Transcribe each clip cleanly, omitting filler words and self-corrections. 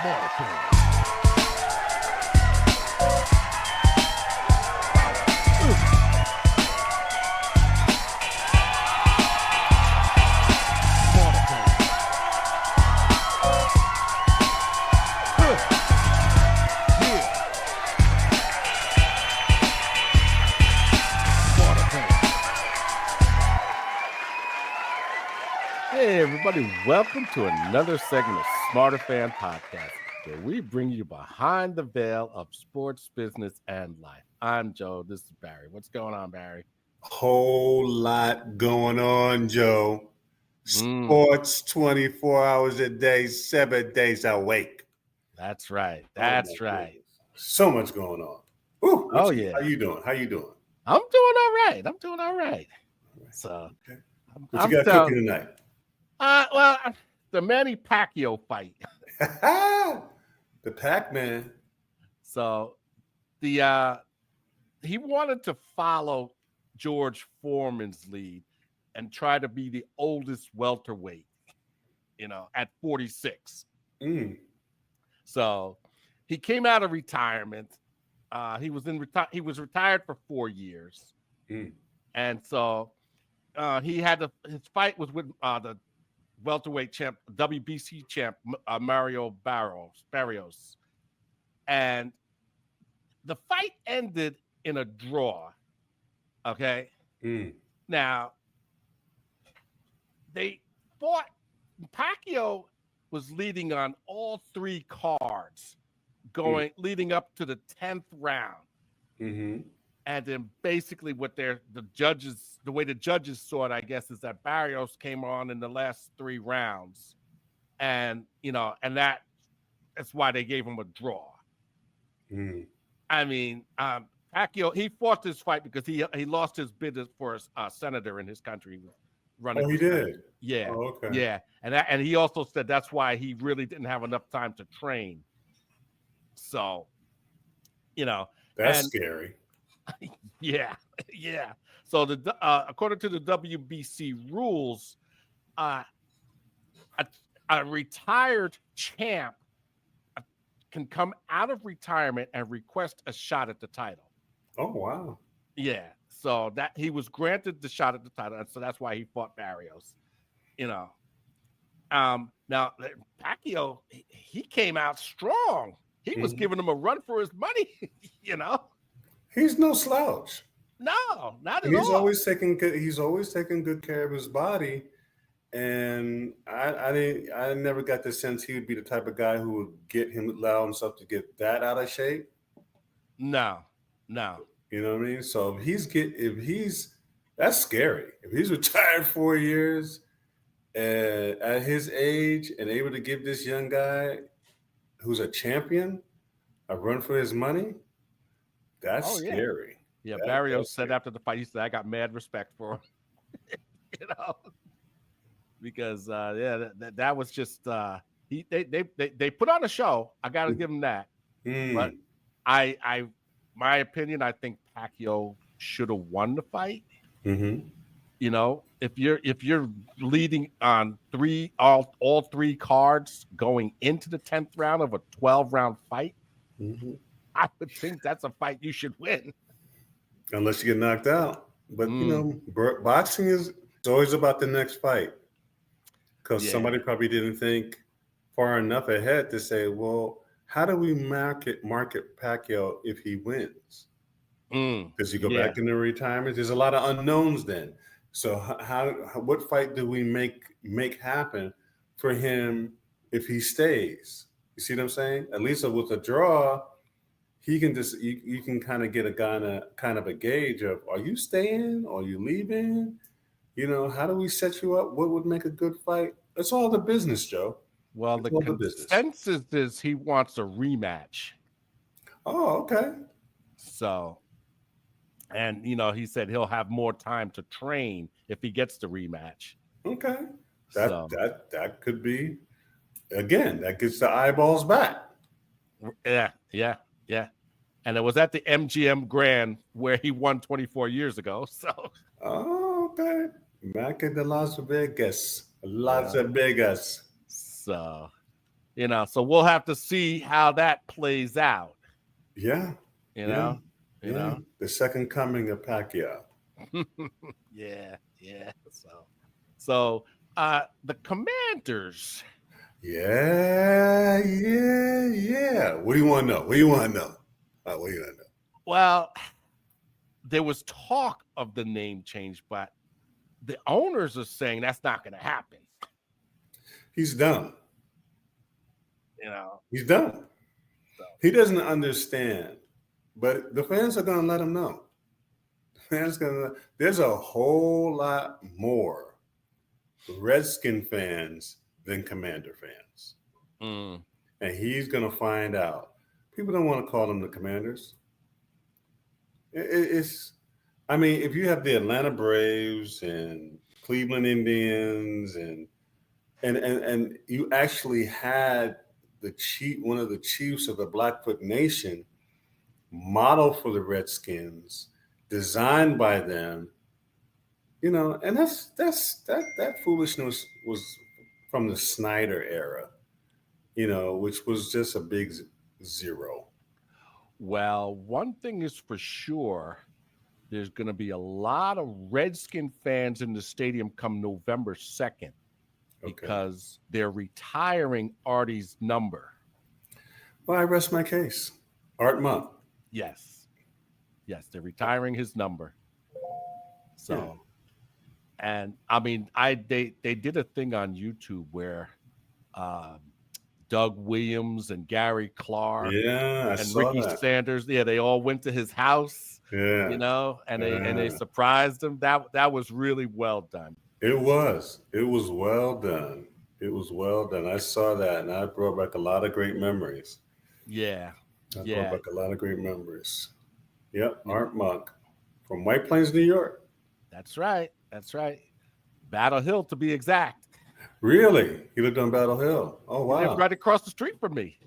Smarter Fans. Hey everybody, welcome to another segment of Smarter Fan Podcast, where we bring you behind the veil of sports, business, and life. I'm Joe. This is Barry. What's going on, Barry? Whole lot going on, Joe. Sports 24 hours a day, 7 days a week. That's right. That's right. Goodness. So much going on. Ooh, yeah. How you doing? I'm doing all right. So, okay. What you got cooking tonight? The Manny Pacquiao fight. The Pac-Man. So, he wanted to follow George Foreman's lead and try to be the oldest welterweight, at 46. So, he came out of retirement. He was retired for 4 years, and so he had his fight was with the welterweight champ, WBC champ, Mario Barrios, and the fight ended in a draw. Okay, now they fought. Pacquiao was leading on all three cards, leading up to the 10th round. And then basically what the way the judges saw it, I guess, is that Barrios came on in the last 3 rounds. And, that's why they gave him a draw. I mean, Pacquiao, he fought this fight because he lost his bid for a senator in his country. He did? Yeah. Oh, okay. Yeah. And he also said that's why he really didn't have enough time to train. So, That's scary. Yeah. So according to the WBC rules, a retired champ can come out of retirement and request a shot at the title. Oh wow! Yeah, so that he was granted the shot at the title, and so that's why he fought Barrios. Now Pacquiao, he came out strong. He was giving him a run for his money. He's no slouch. No, not at all. He's always taking good care of his body, and I never got the sense he would be the type of guy who would allow himself to get that out of shape. No. You know what I mean? So that's scary. If he's retired 4 years at his age and able to give this young guy who's a champion a run for his money, that's scary. Yeah, Barrios said after the fight, he said, "I got mad respect for him," because that was just they put on a show. I got to give him that. But my opinion, I think Pacquiao should have won the fight. If you're leading on all three cards going into the 10th round of a 12-round fight, I would think that's a fight you should win. Unless you get knocked out. But, boxing is always about the next fight. Because somebody probably didn't think far enough ahead to say, well, how do we market Pacquiao if he wins? Does he go back into retirement? There's a lot of unknowns then. So what fight do we make happen for him if he stays? You see what I'm saying? At least with a draw, he can just you can kind of get a kind of a gauge of, are you staying? Are you leaving? How do we set you up? What would make a good fight? It's all the business, Joe. Well, the consensus is he wants a rematch. Oh, okay. So, and he said he'll have more time to train if he gets the rematch. Okay, that could be, again, that gets the eyeballs back. Yeah. And it was at the MGM Grand where he won 24 years ago. So. Oh, okay. Back in the Las Vegas. So, So we'll have to see how that plays out. Yeah. You know. The second coming of Pacquiao. Yeah. So the Commanders. Yeah. What do you want to know? What do you want to know? Well, there was talk of the name change, but the owners are saying that's not going to happen. He's dumb. He's dumb. So. He doesn't understand, but the fans are going to let him know. There's a whole lot more Redskin fans than Commander fans. And he's going to find out. People don't want to call them the Commanders. If you have the Atlanta Braves and Cleveland Indians and you actually had one of the chiefs of the Blackfoot Nation model for the Redskins, designed by them, and that foolishness was from the Snyder era, which was just a big zero. Well, one thing is for sure, there's going to be a lot of Redskin fans in the stadium come November 2nd because they're retiring Artie's number. Well, I rest my case. Art Monk. Yes, they're retiring his number. So, and they did a thing on YouTube where Doug Williams and Gary Clark and Ricky Sanders, they all went to his house, and they surprised him. That was really well done. It was well done. I saw that, and I brought back a lot of great memories. Yeah. Brought back a lot of great memories. Yep, Art Monk from White Plains, New York. That's right. Battle Hill, to be exact. Really? He lived on Battle Hill. Oh, wow. He lived right across the street from me.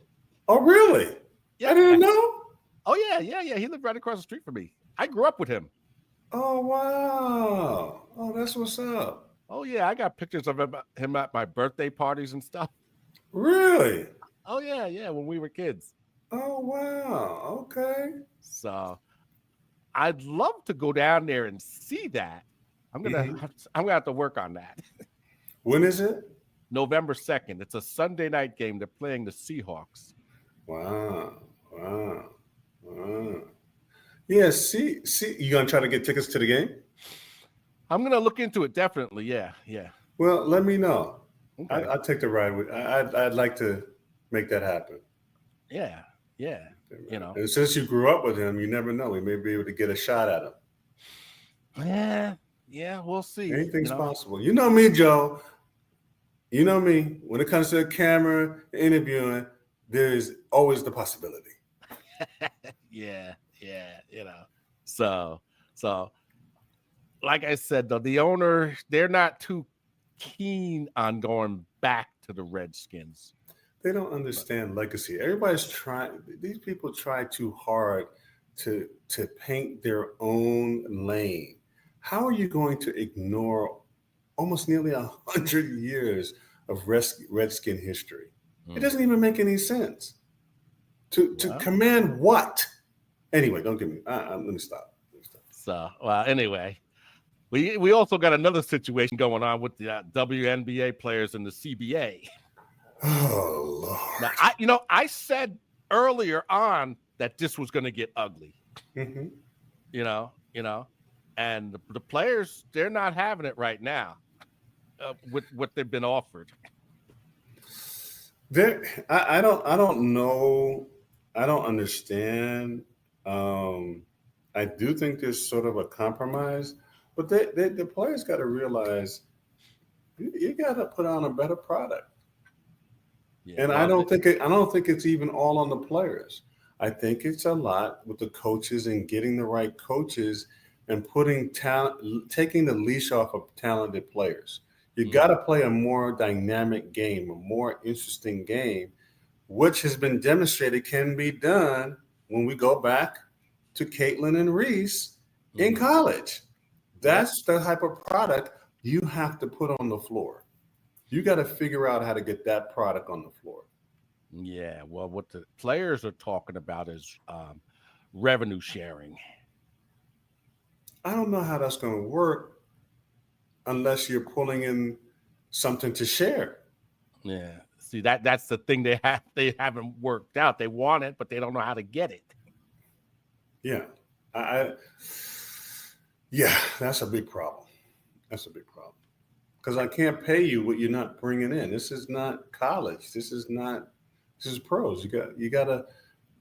Oh, really? Yeah. I didn't know. Oh, yeah. He lived right across the street from me. I grew up with him. Oh, wow. Oh, that's what's up. Oh, yeah. I got pictures of him at my birthday parties and stuff. Really? Oh, yeah. When we were kids. Oh, wow. Okay. So I'd love to go down there and see that. I'm gonna have to work on that. When is it? November 2nd. It's a Sunday night game. They're playing the Seahawks. Wow. Yeah, see, you gonna try to get tickets to the game? I'm gonna look into it, definitely. Yeah. Well, let me know. Okay. I'll take the ride with. I'd like to make that happen. Yeah. And since you grew up with him, you never know. We may be able to get a shot at him. Yeah, we'll see. Anything's possible. You know me, Joe. You know me. When it comes to a camera, interviewing, there's always the possibility. Yeah. So like I said, though, the owner, they're not too keen on going back to the Redskins. They don't understand legacy. Everybody's trying. These people try too hard to paint their own lane. How are you going to ignore almost nearly 100 years of Redskin history? It doesn't even make any sense. To command what? Anyway, don't give me. Let me stop. So, anyway, we also got another situation going on with the WNBA players in the CBA. Oh, Lord. Now, I said earlier on that this was going to get ugly. Mm-hmm. And the players, they're not having it right now with what they've been offered. I don't know. I don't understand. I do think there's sort of a compromise, but the players got to realize you got to put on a better product. Yeah, and I don't think it's even all on the players. I think it's a lot with the coaches and getting the right coaches and taking the leash off of talented players. You got to play a more dynamic game, a more interesting game, which has been demonstrated can be done when we go back to Caitlin and Reese in college. That's the type of product you have to put on the floor. You got to figure out how to get that product on the floor. Yeah, well, what the players are talking about is revenue sharing. I don't know how that's going to work unless you're pulling in something to share. Yeah, see that's the thing they haven't worked out. They want it, but they don't know how to get it. Yeah, I yeah, that's a big problem. That's a big problem because I can't pay you what you're not bringing in. This is not college. This is not. This is pros. You got to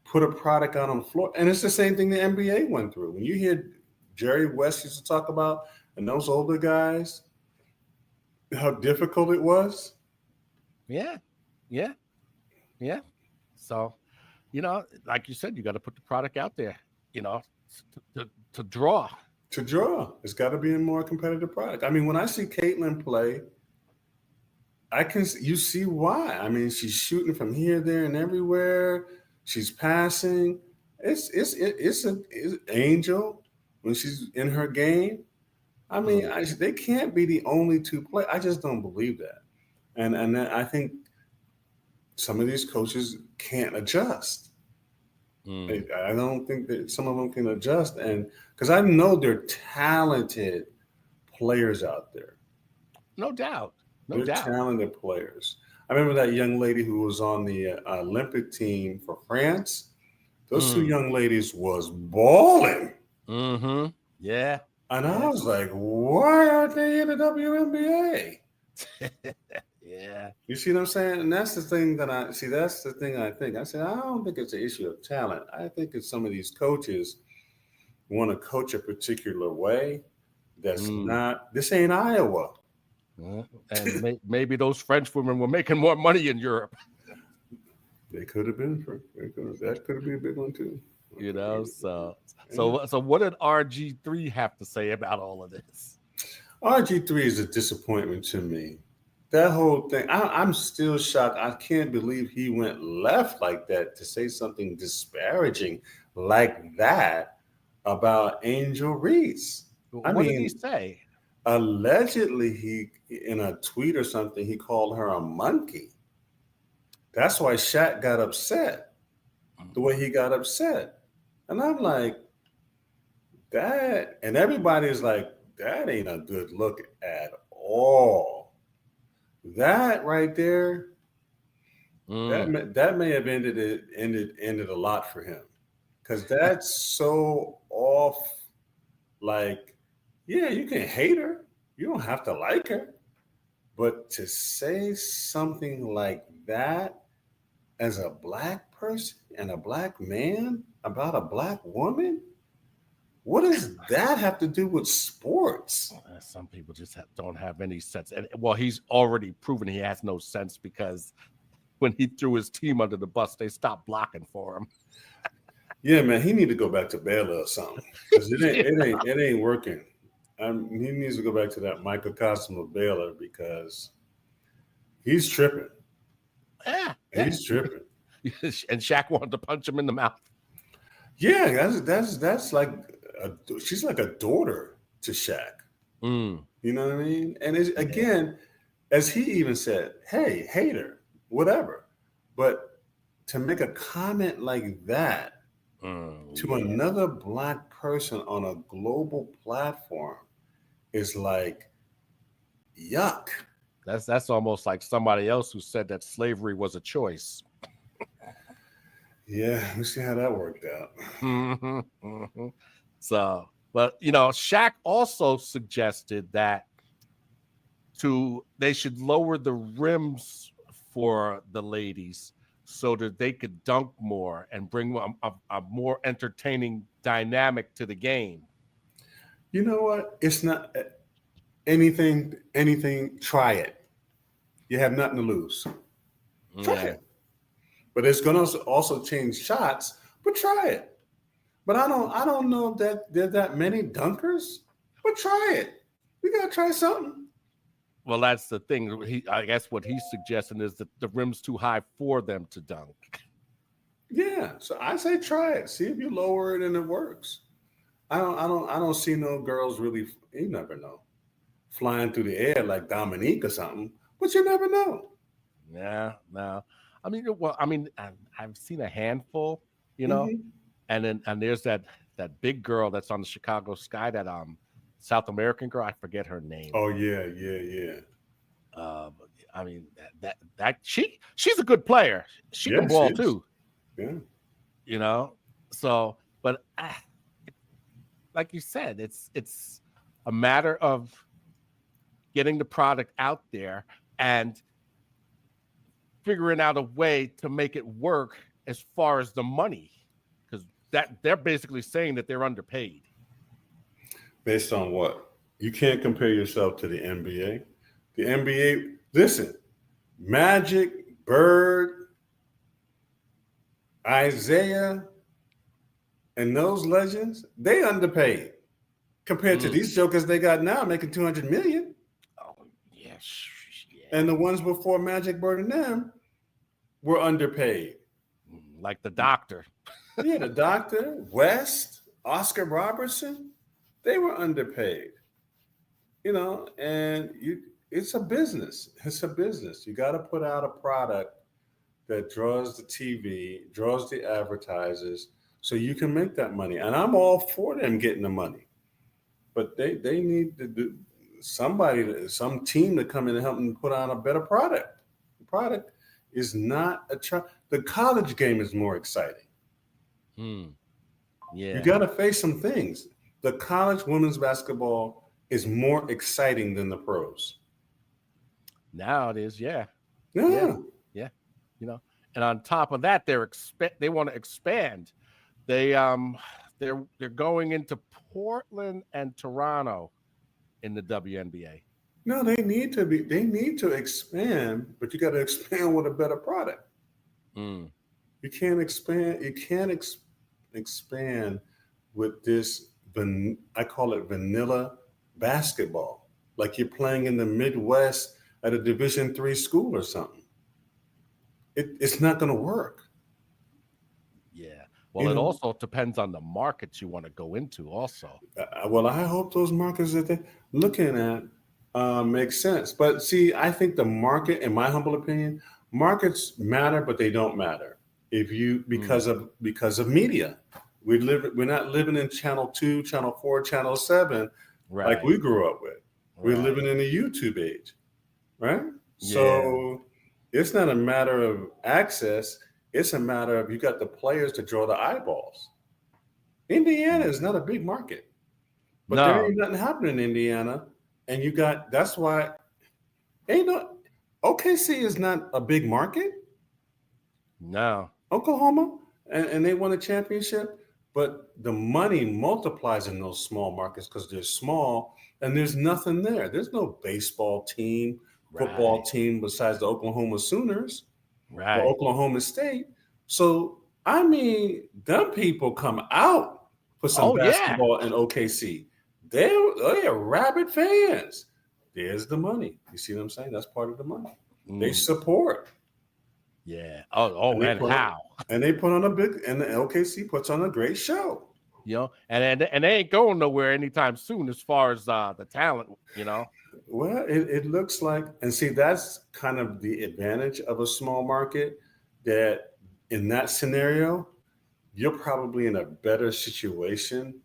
put a product out on the floor, and it's the same thing the NBA went through. When you hear Jerry West used to talk about, and those older guys, how difficult it was. Yeah, yeah, yeah. So, like you said, you got to put the product out there. You know, to draw. To draw, it's got to be a more competitive product. I mean, when I see Caitlin play, you see why. I mean, she's shooting from here, there, and everywhere. She's passing. It's Angel when she's in her game. I mean, Mm, they can't be the only two play. I just don't believe that, and I think some of these coaches can't adjust. mm. I don't think that some of them can adjust, and because I know they're talented players out there. No doubt, no They're doubt. talented players. I remember that young lady who was on the Olympic team for France. Those two Mm, young ladies was balling, mm-hmm. Yeah, and I yeah, was like, "Why aren't they in the WNBA?" yeah. You see what I'm saying? And that's the thing that I see. That's the thing I think. I said I don't think it's an issue of talent. I think it's some of these coaches want to coach a particular way. That's Mm. not. This ain't Iowa. And maybe those French women were making more money in Europe. They could have been. That could have been a big one too. So Yeah. so what did RG3 have to say about all of this? RG3 is a disappointment to me. That whole thing, I'm still shocked. I can't believe he went left like that to say something disparaging like that about Angel Reese. I What did he mean, say? allegedly, he in a tweet or something, he called her a monkey. That's why Shaq got upset the way he got upset. And I'm like, that, and everybody's like, that ain't a good look at all. That right there, Mm, that may have ended a lot for him because that's so off. Like, yeah, you can hate her, you don't have to like her, but to say something like that as a black person and a black man about a black woman, what does that have to do with sports? some people just don't have any sense. And well, he's already proven he has no sense because when he threw his team under the bus, they stopped blocking for him. Yeah, man, he need to go back to Baylor or something because it ain't Yeah, it ain't it ain't working. He needs to go back to that microcosm of Baylor because he's tripping. yeah, yeah. He's tripping. And Shaq wanted to punch him in the mouth. Yeah, that's like she's like a daughter to Shaq. Mm, You know what I mean? And yeah. again, as he even said, "Hey, hater, whatever," but to make a comment like that to Yeah. another black person on a global platform is like yuck. That's almost like somebody else who said that slavery was a choice. Yeah, we see how that worked out. Mhm, mhm. So, but Shaq also suggested that they should lower the rims for the ladies so that they could dunk more and bring a more entertaining dynamic to the game. You know what? It's not anything. Try it. You have nothing to lose. Try Yeah. it. But it's going to also change shots. But try it. But I don't know that there's that many dunkers. But try it. We gotta try something. Well, that's the thing. I guess what he's suggesting is that the rim's too high for them to dunk. Yeah. So I say try it. See if you lower it and it works. I don't see no girls really. You never know, flying through the air like Dominique or something. But you never know. Yeah, no. I mean, well, I mean, I've seen a handful, Mm-hmm. and there's that big girl that's on the Chicago Sky, that South American girl. I forget her name. Oh yeah, yeah, yeah. But, I mean, she's a good player. She can Yeah, she ball is. too, Yeah. you know. So, but like you said, it's a matter of getting the product out there and figuring out a way to make it work as far as the money, because that they're basically saying that they're underpaid. Based on what? You can't compare yourself to the NBA. The NBA, listen, Magic, Bird, Isaiah, and those legends, they underpaid compared to Mm. these jokers they got now making 200 million. Oh yes, And yeah. the ones before Magic, Bird, and them were underpaid. Like the doctor. Yeah, the Doctor, West, Oscar Robertson, they were underpaid. And it's a business. It's a business. You got to put out a product that draws the TV, draws the advertisers, so you can make that money. And I'm all for them getting the money, but they need to do some team to come in and help them put on a better product. The product is not the college game is more exciting. Mm. You Yeah. got to face some things. The college women's basketball is more exciting than the pros. Now it is. Yeah. Yeah. Yeah. Yeah. You know. And on top of that, they want to expand. They they're going into Portland and Toronto in the WNBA. No, they need to expand, but you got to expand with a better product. Mm. You can't expand with this I call it vanilla basketball. Like you're playing in the Midwest at a Division 3 school or something. It's not going to work. Yeah. You Well, it know, also depends on the markets you want to go into. Also. well, I hope those markets that they're looking at make sense. But see, I think the market, in my humble opinion, markets matter, but they don't matter if you Mm. because of media. We're not living in channel 2, channel 4, channel 7 like Right. we grew up with. We're living Right. in the YouTube age, right? Yeah. So it's not a matter of access. It's a matter of you got the players to draw the eyeballs. Indiana Mm. is not a big market. But there No. ain't nothing happening in Indiana. And that's why ain't no OKC is not a big market. No. Oklahoma, and they won a championship, but the money multiplies in those small markets because they're small and there's nothing there. There's no baseball team, football Right. team besides the Oklahoma Sooners or Right. Oklahoma State. So I mean, them people come out for some Oh yeah. basketball in OKC. They're rabid fans. There's the money. You see what I'm saying? That's part of the money. They Mm. support. Yeah. Oh. Oh. And they And put on how? and they put on a big and the LKC puts on a great show. And they ain't going nowhere anytime soon as far as the talent. Well, it looks like, and see, that's kind of the advantage of a small market, that in that scenario, you're probably in a better situation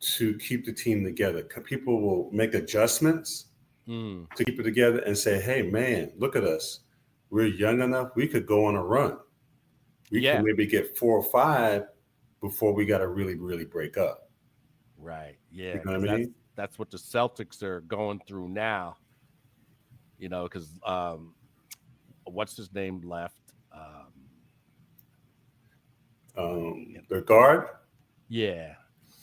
to keep the team together. People will make adjustments Mm. to keep it together and say, hey, man, look at us. We're young enough. We could go on a run. We could Yeah. maybe get 4 or 5 before we got to really, really break up. Right. You Yeah. know Because what I mean? that's what the Celtics are going through now. Because what's his name left? The guard, Yeah.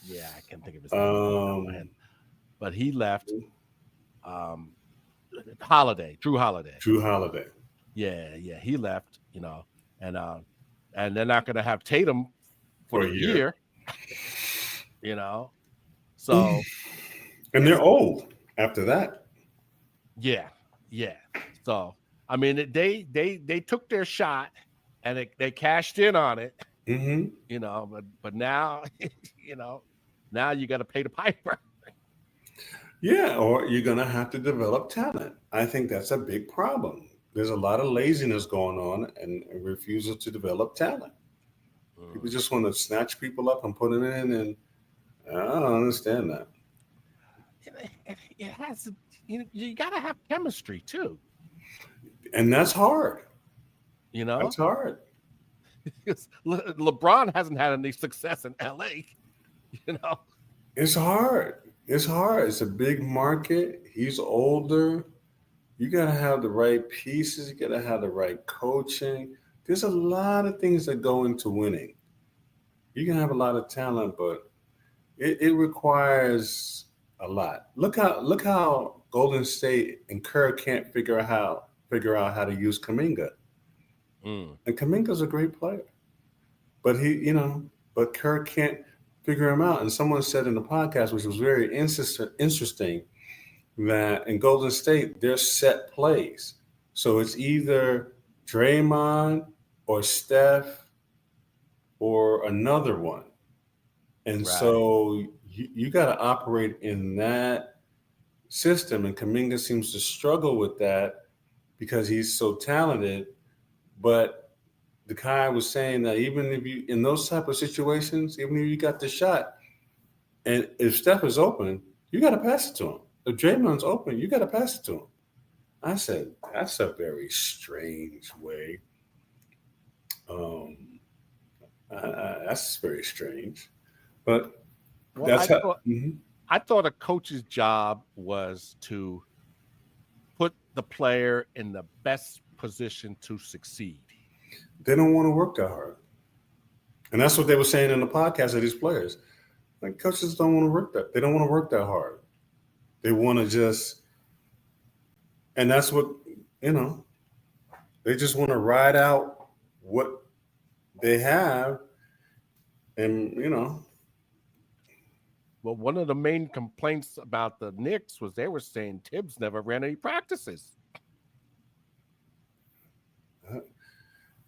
Yeah. I can't think of his name off the top of my head. um, But he left. Um, Holiday, Drew Holiday. Drew Holiday. Yeah. Yeah. He left. And they're not going to have Tatum For for a a year. year. You know. So And they're it's old after that. yeah. Yeah. So I mean, they took their shot and they cashed in on it. Hmm. But now, you know, now you got to pay the piper. Yeah, or you're going to have to develop talent. I think that's a big problem. there's a lot of laziness going on and a refusal to develop talent. People just want to snatch people up and put it in, and I don't understand that. It has you got to have chemistry too. And that's hard. That's hard. LeBron hasn't had any success in LA. It's hard. It's hard. It's a big market. He's older. You got to have the right pieces. You got to have the right coaching. There's a lot of things that go into winning. You can have a lot of talent, but it requires a lot. Look how Golden State and Kerr can't figure out how to use Kuminga. And Kuminga's a great player, but but Kerr can't figure him out. And someone said in the podcast, which was very interesting, that in Golden State there's set plays, so it's either Draymond or Steph or another one, and so you got to operate in that system. And Kuminga seems to struggle with that because he's so talented. But the guy was saying that even if you, in those type of situations, even if you got the shot, and if Steph is open, you got to pass it to him. If Draymond's open, you got to pass it to him. I said, that's a very strange way. That's very strange. But that's I thought a coach's job was to put the player in the best position to succeed. They don't want to work that hard. And that's what they were saying in the podcast of these players. Like, coaches don't want to work that. They don't want to work that hard. They want to just, and that's what, they just want to ride out what they have. And, Well, one of the main complaints about the Knicks was they were saying Tibbs never ran any practices.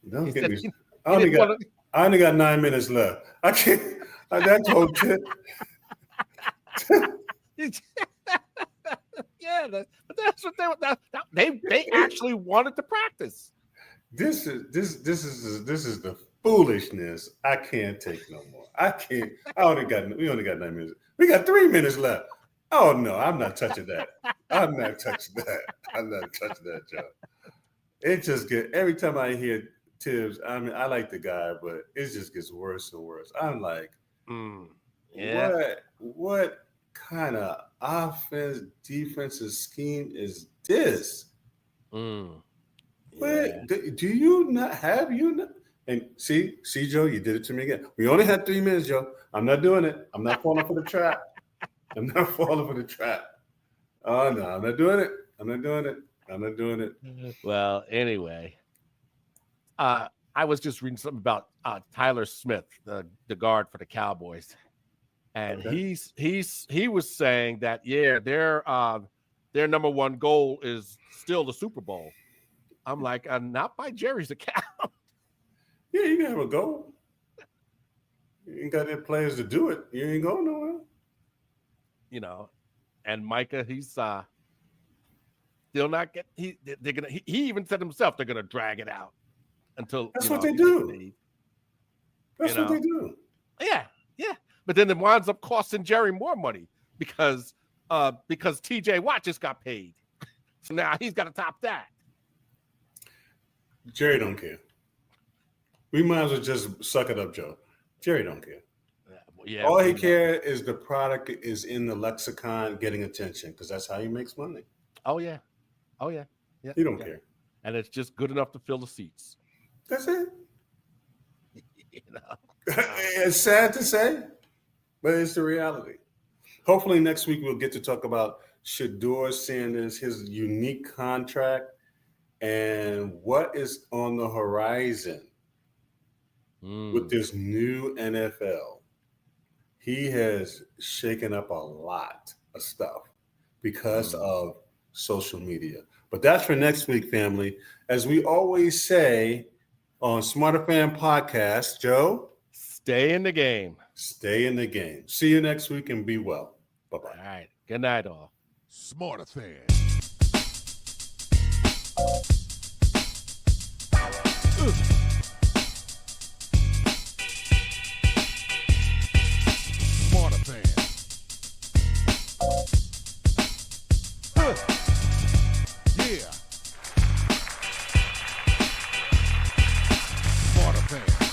Don't get me. I only got 9 minutes left. I can't. That's whole tip. Yeah, but that's what they actually wanted to practice. This is the foolishness. I can't take no more. I can't. We only got 9 minutes. We got 3 minutes left. Oh no, I'm not touching that. I'm not touching that, Joe. It just get every time I hear Tibbs. I mean, I like the guy, but it just gets worse and worse. I'm like, what kind of offense, defensive scheme is this? What do you not have And see, Joe, you did it to me again. We only had 3 minutes, Joe. I'm not doing it. I'm not falling for the trap. Oh no, I'm not doing it. Well, anyway, I was just reading something about Tyler Smith, the guard for the Cowboys, and he was saying that their number one goal is still the Super Bowl. I'm like, not by Jerry's account. Yeah, you can have a goal. You ain't got any players to do it. You ain't going nowhere. And Micah, he's still not get. He even said himself they're gonna drag it out until that's what they do. That's what they do. Yeah. But then it winds up costing Jerry more money because TJ Watt just got paid, so now he's got to top that. Jerry don't care. We might as well just suck it up, Joe. Jerry don't care. Yeah, all he cares is the product is in the lexicon getting attention because that's how he makes money. Oh yeah. He don't care. And it's just good enough to fill the seats. That's it. It's sad to say, but it's the reality. Hopefully next week we'll get to talk about Shedeur Sanders, his unique contract, and what is on the horizon with this new NFL. He has shaken up a lot of stuff because of social media. But that's for next week, family. As we always say on Smarter Fan Podcast, Joe, stay in the game. Stay in the game. See you next week and be well. Bye-bye. All right. Good night, all. Smarter Fan. Smarter fan. Yeah. Smarter fan.